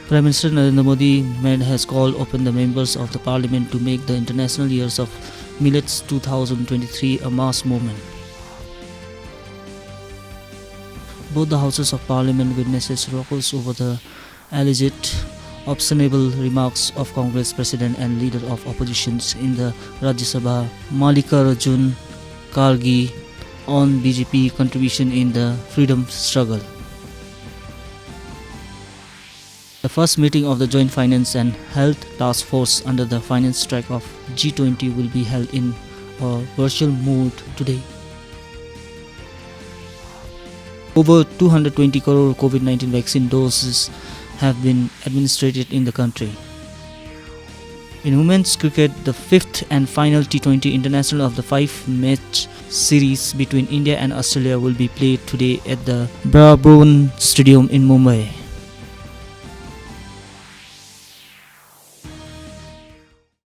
Prime Minister Narendra Modi has called upon the members of the parliament to make the International Years of Millets 2023 a mass movement. Both the houses of parliament witnesses ruckus over the alleged obscenable remarks of Congress President and Leader of Oppositions in the Rajya Sabha, Mallikarjun Kharge, on BJP contribution in the freedom struggle. The first meeting of the Joint Finance and Health Task Force under the finance track of G20 will be held in a virtual mode today. Over 220 crore COVID-19 vaccine doses have been administered in the country. In women's cricket, the fifth and final T20 international of the 5-match series between India and Australia will be played today at the Brabourne Stadium in Mumbai.